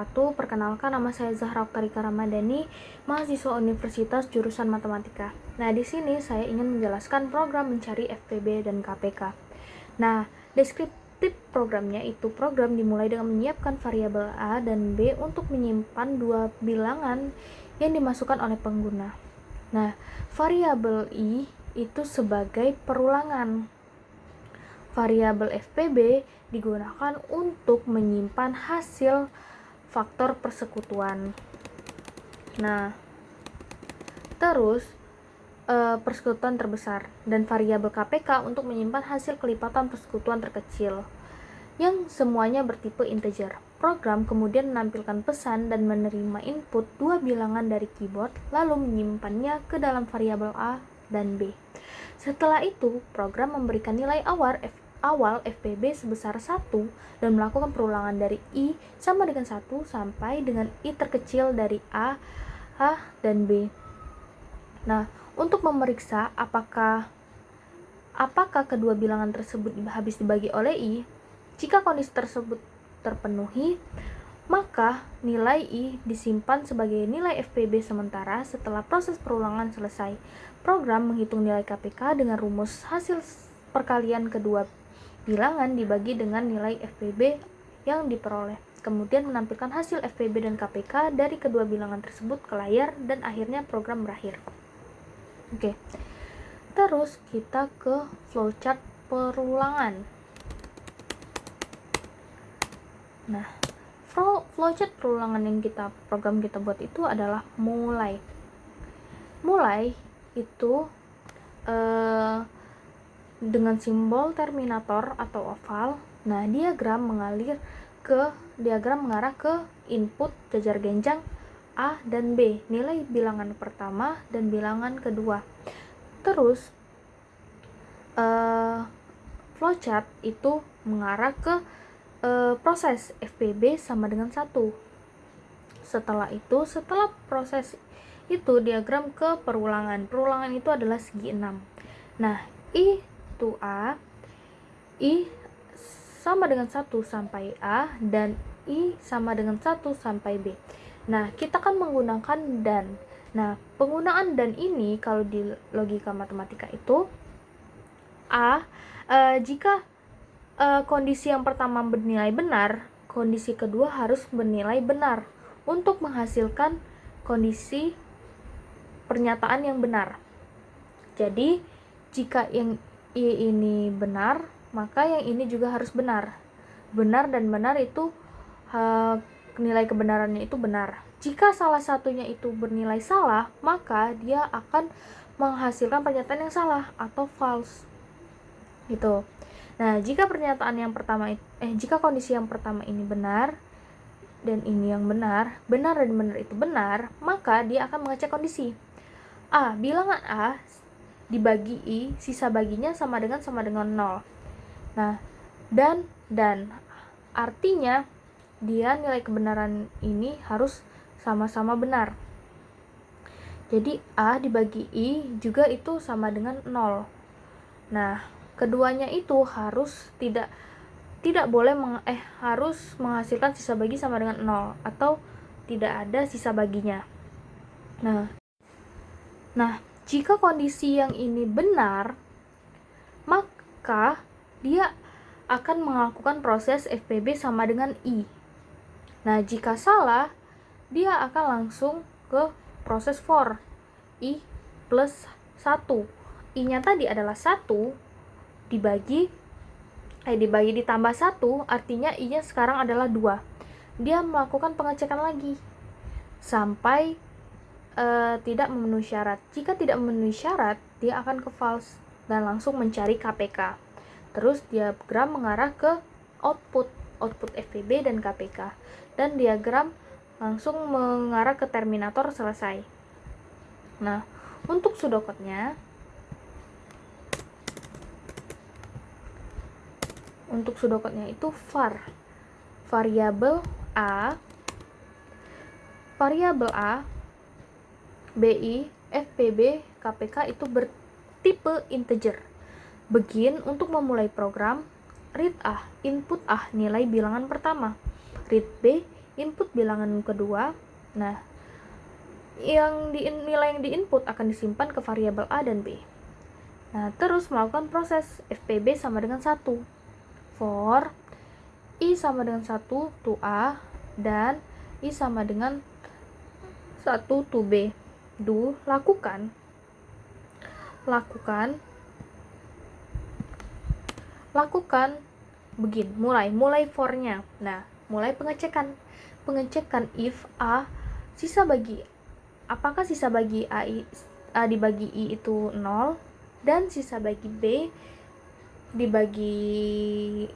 wabarakatuh. Perkenalkan, nama saya Zahra Oktarika Ramadhani, mahasiswa Universitas jurusan Matematika. Nah, di sini saya ingin menjelaskan program mencari FPB dan KPK. Nah, deskriptif programnya itu program dimulai dengan menyiapkan variabel A dan B untuk menyimpan dua bilangan yang dimasukkan oleh pengguna. Nah, variabel I itu sebagai perulangan. Variabel FPB digunakan untuk menyimpan hasil faktor persekutuan. Nah, terus persekutuan terbesar, dan variabel KPK untuk menyimpan hasil kelipatan persekutuan terkecil yang semuanya bertipe integer. Program kemudian menampilkan pesan dan menerima input dua bilangan dari keyboard, lalu menyimpannya ke dalam variabel A dan B. Setelah itu, program memberikan nilai awal FPB sebesar 1 dan melakukan perulangan dari I sama dengan 1 sampai dengan I terkecil dari A dan B. Nah, untuk memeriksa apakah kedua bilangan tersebut habis dibagi oleh I, jika kondisi tersebut terpenuhi, maka nilai I disimpan sebagai nilai FPB sementara. Setelah proses perulangan selesai, program menghitung nilai KPK dengan rumus hasil perkalian kedua bilangan dibagi dengan nilai FPB yang diperoleh. Kemudian menampilkan hasil FPB dan KPK dari kedua bilangan tersebut ke layar, dan akhirnya program berakhir. Oke. Terus kita ke flowchart perulangan. Nah, flowchart perulangan yang program kita buat itu adalah mulai. Mulai itu dengan simbol terminator atau oval. Nah, diagram mengarah ke input jajar genjang A dan B, nilai bilangan pertama dan bilangan kedua. Terus flowchart itu mengarah ke proses FPB sama dengan 1. Setelah proses itu diagram ke perulangan. Perulangan itu adalah segi 6. Nah, I to A, I sama dengan 1 sampai A, dan I sama dengan 1 sampai B. Nah, kita kan menggunakan dan. Nah, penggunaan dan ini kalau di logika matematika itu jika kondisi yang pertama bernilai benar, kondisi kedua harus bernilai benar untuk menghasilkan kondisi pernyataan yang benar. Jadi, jika yang I ini benar, maka yang ini juga harus benar. Benar dan benar itu nilai kebenarannya itu benar. Jika salah satunya itu bernilai salah, maka dia akan menghasilkan pernyataan yang salah atau false. Gitu. Nah, jika jika kondisi yang pertama ini benar dan ini yang benar dan benar itu benar, maka dia akan mengecek kondisi. Bilangan A dibagi I, sisa baginya sama dengan 0. Nah, dan artinya dia nilai kebenaran ini harus sama-sama benar. Jadi A dibagi I juga itu sama dengan 0. Nah, keduanya itu harus harus menghasilkan sisa bagi sama dengan 0 atau tidak ada sisa baginya. Nah, jika kondisi yang ini benar, maka dia akan melakukan proses FPB sama dengan I. Nah, jika salah, dia akan langsung ke proses for. I plus 1. I-nya tadi adalah 1 ditambah 1, artinya I-nya sekarang adalah 2. Dia melakukan pengecekan lagi sampai tidak memenuhi syarat. Jika tidak memenuhi syarat, dia akan ke false dan langsung mencari KPK. Terus diagram mengarah ke output FPB dan KPK, dan diagram langsung mengarah ke terminator selesai. Nah, untuk pseudocode-nya, itu variabel A, BI, FPB, KPK itu bertipe integer. Begin untuk memulai program, read A, input A, nilai bilangan pertama. Read B, input bilangan kedua. Nah, nilai yang diinput akan disimpan ke variabel A dan B. Nah, terus melakukan proses FPB sama dengan 1 for I sama dengan 1 to A dan I sama dengan 1 to B. Do, lakukan begin, mulai for-nya. Nah, mulai pengecekan if A apakah sisa bagi A dibagi I itu 0 dan sisa bagi B dibagi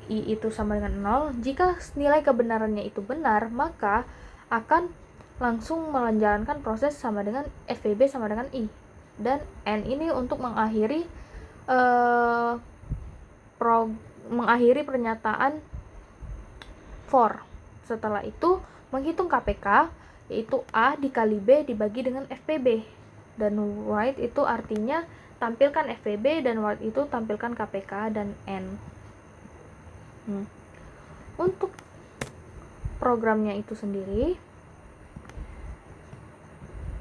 I itu sama dengan 0. Jika nilai kebenarannya itu benar, maka akan langsung menjalankan proses sama dengan FPB sama dengan I. Dan N ini untuk mengakhiri pernyataan for. Setelah itu menghitung KPK, yaitu A dikali B dibagi dengan FPB. Dan write itu artinya tampilkan FPB, dan write itu tampilkan KPK dan N. Untuk programnya itu sendiri,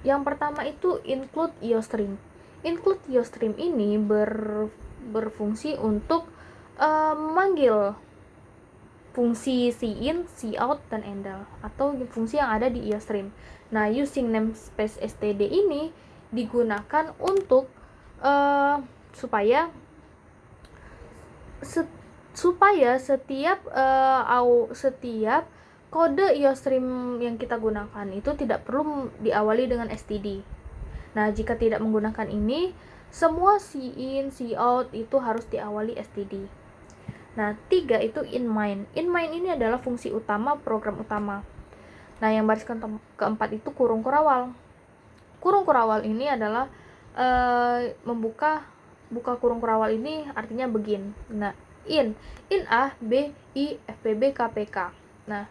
yang pertama itu include IOStream. Include IOStream ini berfungsi untuk memanggil fungsi cin, cout, dan endl, atau fungsi yang ada di IOStream. Nah, using namespace std ini digunakan untuk supaya setiap kode IOStream yang kita gunakan itu tidak perlu diawali dengan std. Nah, jika tidak menggunakan ini, semua cin, cout itu harus diawali std. Nah, 3 itu inMine. InMine ini adalah fungsi utama program utama. Nah, yang baris keempat itu kurung kurawal. Kurung kurawal ini adalah buka kurung kurawal ini artinya begin. Nah, in A, B, I, FPB, KPK. Nah,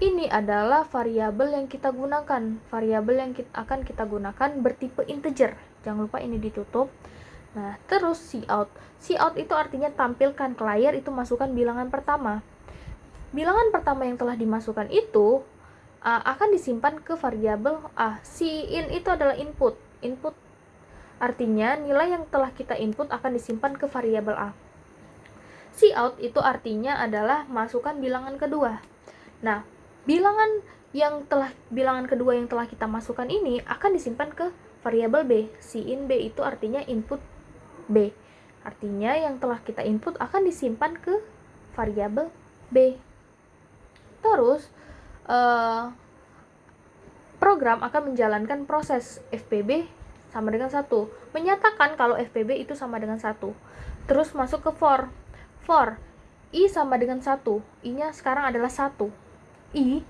ini adalah variabel yang kita gunakan. Variabel yang akan kita gunakan bertipe integer. Jangan lupa ini ditutup. Nah, terus cout. Cout itu artinya tampilkan ke layar, itu masukkan bilangan pertama. Bilangan pertama yang telah dimasukkan itu akan disimpan ke variabel A. Cin itu adalah input. Input artinya nilai yang telah kita input akan disimpan ke variabel A. Cout itu artinya adalah masukkan bilangan kedua. Nah, bilangan kedua yang telah kita masukkan ini akan disimpan ke variabel B. Cin B itu artinya input B. Artinya yang telah kita input akan disimpan ke variabel B. Terus program akan menjalankan proses FPB sama dengan 1, menyatakan kalau FPB itu sama dengan 1. Terus masuk ke for. I sama dengan 1. I-nya sekarang adalah 1. I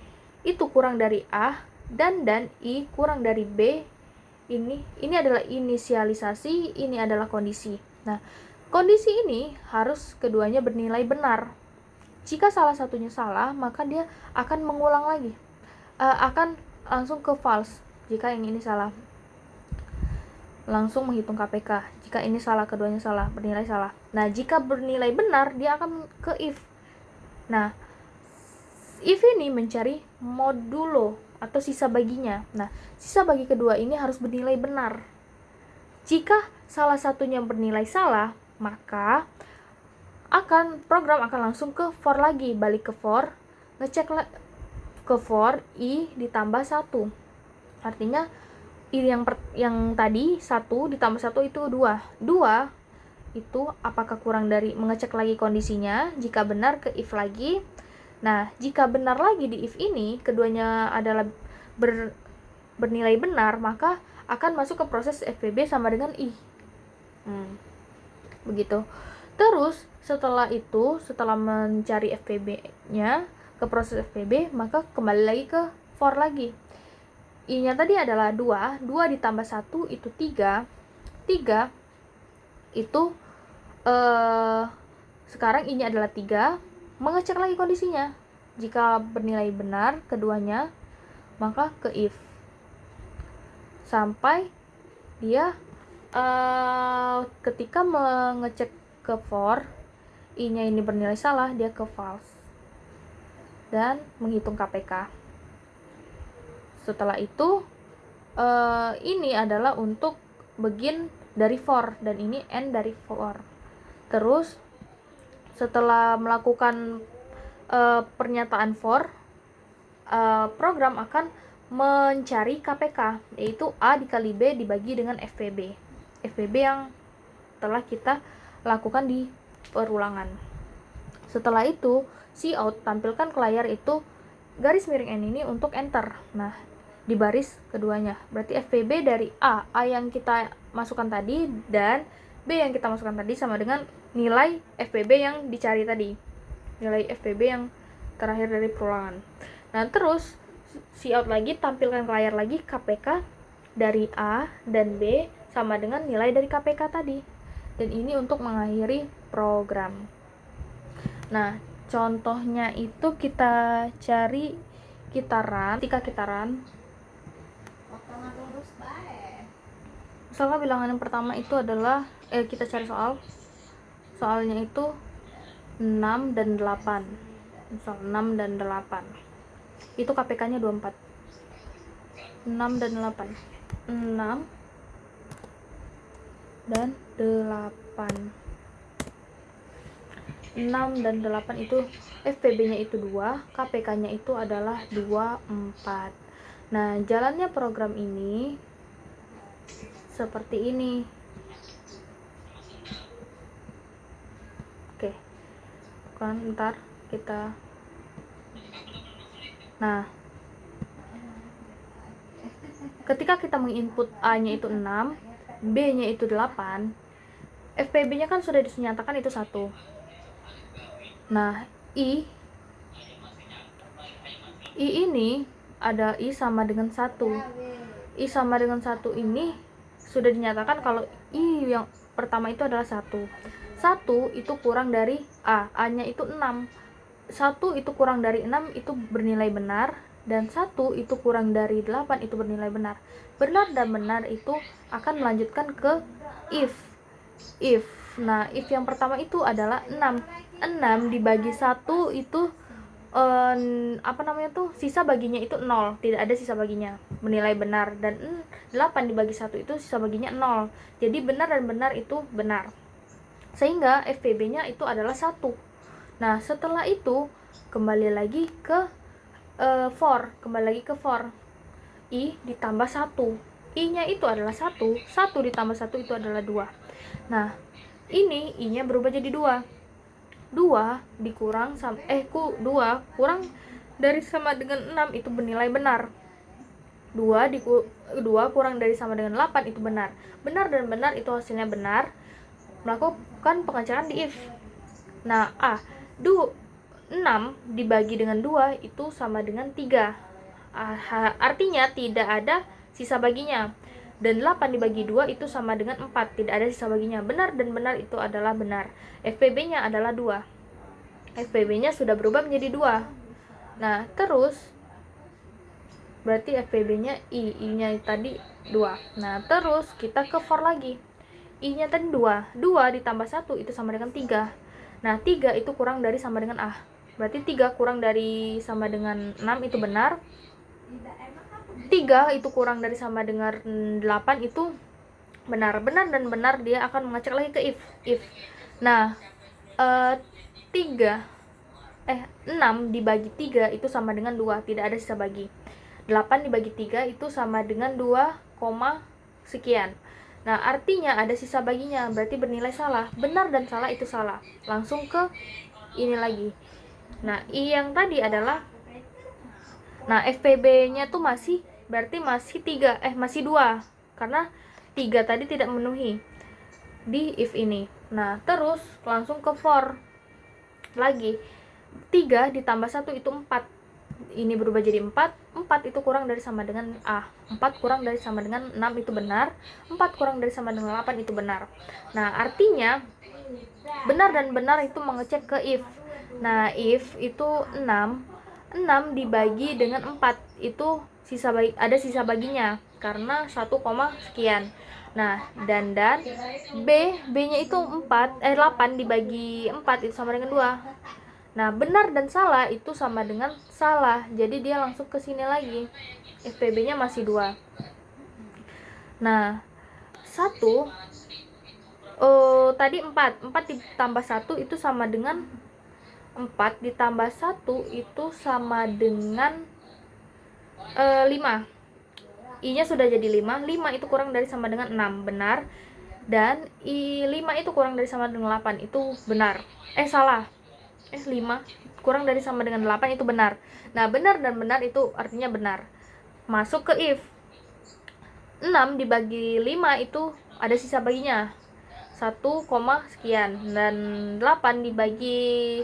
itu kurang dari A, dan I kurang dari B. Ini adalah inisialisasi, ini adalah kondisi. Nah, kondisi ini harus keduanya bernilai benar. Jika salah satunya salah, maka dia akan mengulang lagi. Akan langsung ke false. Jika yang ini salah, langsung menghitung KPK. Jika ini salah, keduanya salah, bernilai salah. Nah, jika bernilai benar, dia akan ke if. Nah, if ini mencari modulo atau sisa baginya. Nah, sisa bagi kedua ini harus bernilai benar. Jika salah satunya bernilai salah, maka program akan langsung ke for lagi, balik ke for, ngecek ke for I ditambah 1. Artinya yang tadi 1 ditambah 1 itu 2. 2 itu apakah kurang dari, mengecek lagi kondisinya, jika benar ke if lagi. Nah, jika benar lagi di if ini, keduanya adalah bernilai benar, maka akan masuk ke proses FPB sama dengan I. Begitu. Terus setelah mencari FPB-nya ke proses FPB, maka kembali lagi ke for lagi. I-nya tadi adalah 2 ditambah 1 itu 3 itu sekarang I-nya adalah 3, mengecek lagi kondisinya. Jika bernilai benar keduanya, maka ke if. Sampai dia ketika mengecek ke for, I-nya ini bernilai salah, dia ke false. Dan menghitung KPK. Setelah itu ini adalah untuk begin dari for, dan ini end dari for. Terus setelah melakukan pernyataan for, program akan mencari KPK, yaitu A dikali B dibagi dengan FPB yang telah kita lakukan di perulangan. Setelah itu, cout tampilkan ke layar itu garis miring N ini untuk enter. Nah, di baris keduanya. Berarti FPB dari A yang kita masukkan tadi dan B yang kita masukkan tadi sama dengan nilai FPB yang dicari tadi. Nilai FPB yang terakhir dari perulangan. Nah, terus cout lagi tampilkan ke layar lagi KPK dari A dan B sama dengan nilai dari KPK tadi. Dan ini untuk mengakhiri program. Nah, contohnya itu kita cari kitaran, ketika kitaran. Misalnya bilangan yang pertama itu adalah kita cari soalnya itu 6 dan 8. Misal 6 dan 8. Itu KPK-nya 24. 6 dan 8. 6 dan 8. 6 dan 8 itu FPB-nya itu 2, KPK-nya itu adalah 24. Nah, jalannya program ini seperti ini. Oke. Kan ntar kita. Nah, ketika kita menginput A-nya itu 6, B-nya itu 8, FPB-nya kan sudah dinyatakan itu 1. Nah, I ini ada I sama dengan 1. I sama dengan 1 ini sudah dinyatakan kalau I yang pertama itu adalah 1. 1 itu kurang dari A-nya itu 6. 1 itu kurang dari 6 itu bernilai benar, dan 1 itu kurang dari 8 itu bernilai benar. Benar dan benar itu akan melanjutkan ke if. Nah, if yang pertama itu adalah 6. 6 dibagi 1 itu sisa baginya itu 0, tidak ada sisa baginya, bernilai benar. Dan 8 dibagi 1 itu sisa baginya 0, jadi benar dan benar itu benar, sehingga FPB-nya itu adalah 1. Nah, setelah itu kembali lagi ke for, I ditambah 1, I-nya itu adalah 1 ditambah 1 itu adalah 2. Nah, ini I-nya berubah jadi 2 dikurang 2 kurang dari sama dengan 6 itu bernilai benar. 2 kurang dari sama dengan 8 itu benar. Benar dan benar itu hasilnya benar. Melakukan pengecaran di if. Nah, 6 dibagi dengan 2 itu sama dengan 3. Artinya tidak ada sisa baginya. Dan 8 dibagi 2 itu sama dengan 4, tidak ada sisa baginya. Benar dan benar itu adalah benar. FPB-nya adalah 2. FPB-nya sudah berubah menjadi 2. Nah, terus berarti FPB-nya I-nya tadi 2. Nah, terus kita ke for lagi. I-nya tadi 2 ditambah 1 itu sama dengan 3. Nah, 3 itu kurang dari sama dengan A. Berarti 3 kurang dari sama dengan 6 itu benar. 3 itu kurang dari sama dengan 8 itu benar. Benar dan benar dia akan mengecek lagi ke if. Nah, 6 dibagi 3 itu sama dengan 2, tidak ada sisa bagi. 8 dibagi 3 itu sama dengan 2, sekian. Nah, artinya ada sisa baginya, berarti bernilai salah. Benar dan salah itu salah. Langsung ke ini lagi. Nah, I yang tadi adalah, nah, FPB-nya tuh masih 2, karena 3 tadi tidak memenuhi di if ini. Nah, terus langsung ke for lagi. 3 ditambah 1 itu 4. Ini berubah jadi 4. 4 itu kurang dari sama dengan A. 4 kurang dari sama dengan 6 itu benar. 4 kurang dari sama dengan 8 itu benar. Nah, artinya benar dan benar itu mengecek ke if. Nah, if itu 6 dibagi dengan 4 itu ada sisa baginya karena 1, sekian. Nah, dan B-nya itu 8 dibagi 4 itu sama dengan 2. Nah, benar dan salah itu sama dengan salah. Jadi dia langsung ke sini lagi. FPB-nya masih 2. Nah, 1 tadi 4 ditambah 1 itu sama dengan 4 ditambah 1 itu sama dengan 5. I-nya sudah jadi 5. 5 itu kurang dari sama dengan 6, benar. Dan I5 itu kurang dari sama dengan 8, itu benar. Salah. 5 kurang dari sama dengan 8 itu benar. Nah, benar dan benar itu artinya benar. Masuk ke if. 6 dibagi 5 itu ada sisa baginya 1, sekian, dan 8 dibagi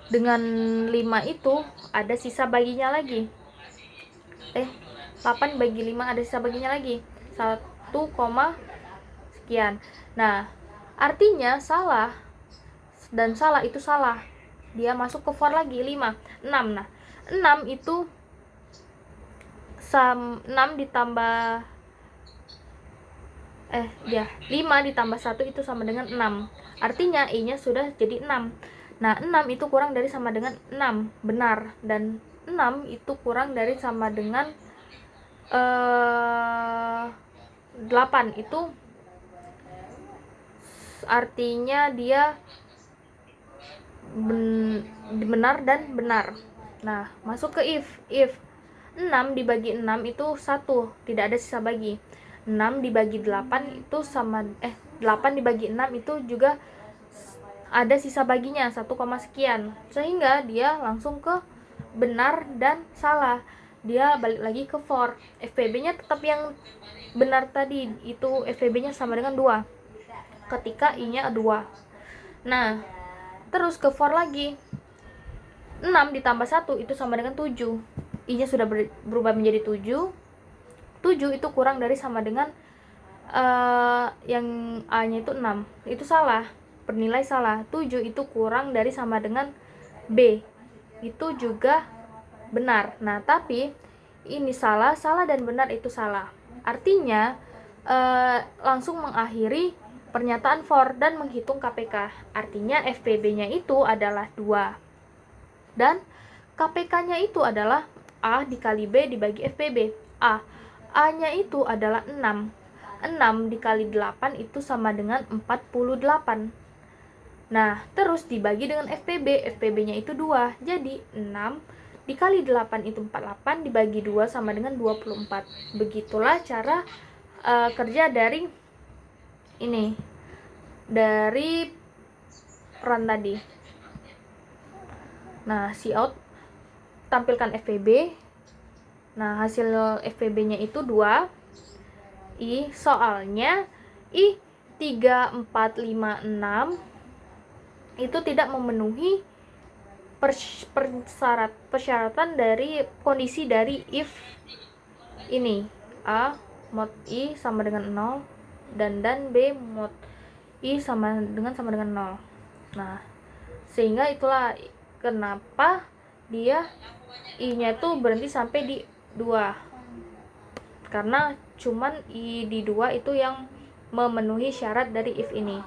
dengan 5 itu ada sisa baginya lagi. 8 bagi 5 ada sisa baginya lagi 1, sekian. Nah, artinya salah dan salah itu salah. Dia masuk ke for lagi 5, 6. Nah, 6 itu 6 ditambah 5 ditambah 1 itu sama dengan 6. Artinya I-nya sudah jadi 6. Nah, 6 itu kurang dari sama dengan 6, benar. Dan 6 itu kurang dari sama dengan 8, itu artinya dia benar dan benar. Nah, masuk ke if 6 dibagi 6 itu 1, tidak ada sisa bagi. 6 dibagi 8 itu sama 8 dibagi 6 itu juga ada sisa baginya 1, sekian. Sehingga dia langsung ke benar dan salah. Dia balik lagi ke for. FPB-nya tetap yang benar tadi, itu FPB-nya sama dengan 2 ketika I-nya 2. Nah, terus ke for lagi. 6 ditambah 1 itu sama dengan 7. I-nya sudah berubah menjadi 7. 7 itu kurang dari sama dengan yang A-nya itu 6. Itu salah, bernilai salah. 7 itu kurang dari sama dengan B. Itu juga benar. Nah, tapi ini salah dan benar itu salah. Artinya langsung mengakhiri pernyataan for dan menghitung KPK. Artinya FPB-nya itu adalah 2. Dan KPK-nya itu adalah A dikali B dibagi FPB. A-nya itu adalah 6. 6 dikali 8 itu sama dengan 48. Nah, terus dibagi dengan FPB. FPB-nya itu 2. Jadi 6 dikali 8 itu 48, dibagi 2 sama dengan 24. Begitulah cara kerja dari ini, dari run tadi. Nah, cout tampilkan FPB. Nah, hasil FPB-nya itu 2. Soalnya I 3, 4, 5, 6 itu tidak memenuhi persyaratan dari kondisi dari if ini. A mod I sama dengan 0 dan B mod I sama dengan 0. Nah, sehingga itulah kenapa dia I-nya itu berhenti sampai di 2, karena cuman I di 2 itu yang memenuhi syarat dari if ini.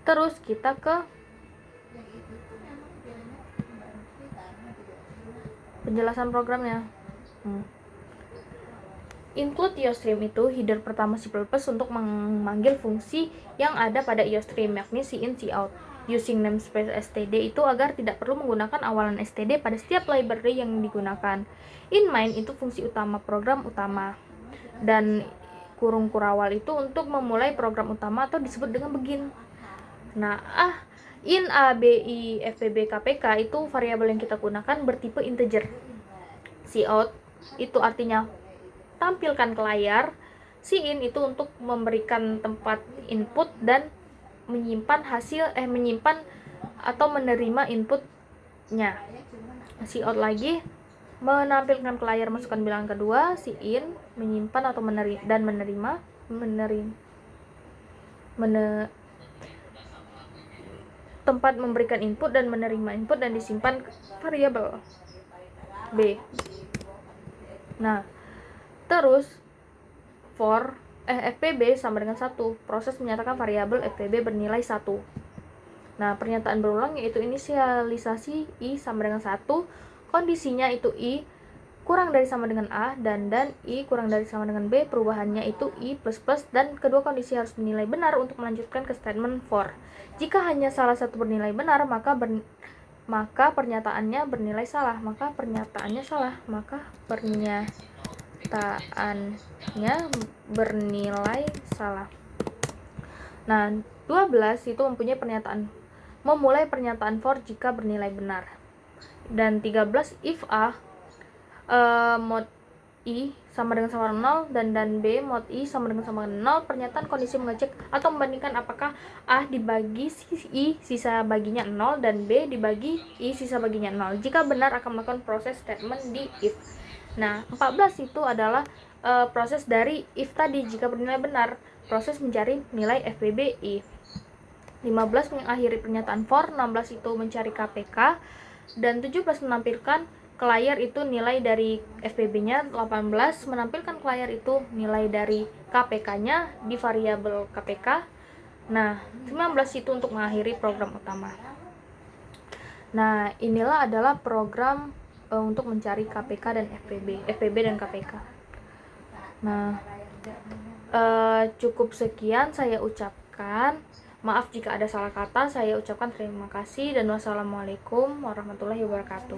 Terus kita ke penjelasan programnya. Include IOStream itu header pertama C++ untuk memanggil fungsi yang ada pada IOStream, yakni cin, cout. Using namespace std itu agar tidak perlu menggunakan awalan std pada setiap library yang digunakan. In main itu fungsi utama program utama. Dan kurung kurawal itu untuk memulai program utama atau disebut dengan begin. Nah, in a, b, i, fpb, kpk itu variabel yang kita gunakan bertipe integer. Cout itu artinya tampilkan ke layar. Cin itu untuk memberikan tempat input dan menyimpan atau menerima inputnya. Cout lagi menampilkan ke layar masukkan bilangan kedua. Cin menyimpan atau menerima tempat memberikan input dan menerima input dan disimpan variabel B. Nah, terus for FPB sama dengan 1. Proses menyatakan variabel FPB bernilai 1. Nah, pernyataan berulang yaitu inisialisasi I sama dengan 1, kondisinya itu I kurang dari sama dengan A, dan I kurang dari sama dengan B, perubahannya itu I plus plus, dan kedua kondisi harus dinilai benar untuk melanjutkan ke statement for. Jika hanya salah satu bernilai benar, maka pernyataannya bernilai salah, maka pernyataannya bernilai salah. Nah, 12 itu memulai pernyataan for jika bernilai benar. Dan 13, if A mod I sama dengan 0 dan B mod I sama dengan 0, pernyataan kondisi mengecek atau membandingkan apakah A dibagi I sisa baginya 0 dan B dibagi I sisa baginya 0. Jika benar akan melakukan proses statement di if. Nah, 14 itu adalah proses dari if tadi. Jika bernilai benar, proses mencari nilai FPB I. 15 mengakhiri pernyataan for, 16 itu mencari KPK, dan 17 menampilkan ke layar itu nilai dari FPB-nya, 18 menampilkan ke layar itu nilai dari KPK-nya di variabel KPK. Nah, 19 itu untuk mengakhiri program utama. Nah, inilah adalah program untuk mencari KPK dan FPB dan KPK. Nah, cukup sekian saya ucapkan. Maaf jika ada salah kata, saya ucapkan terima kasih dan wassalamualaikum warahmatullahi wabarakatuh.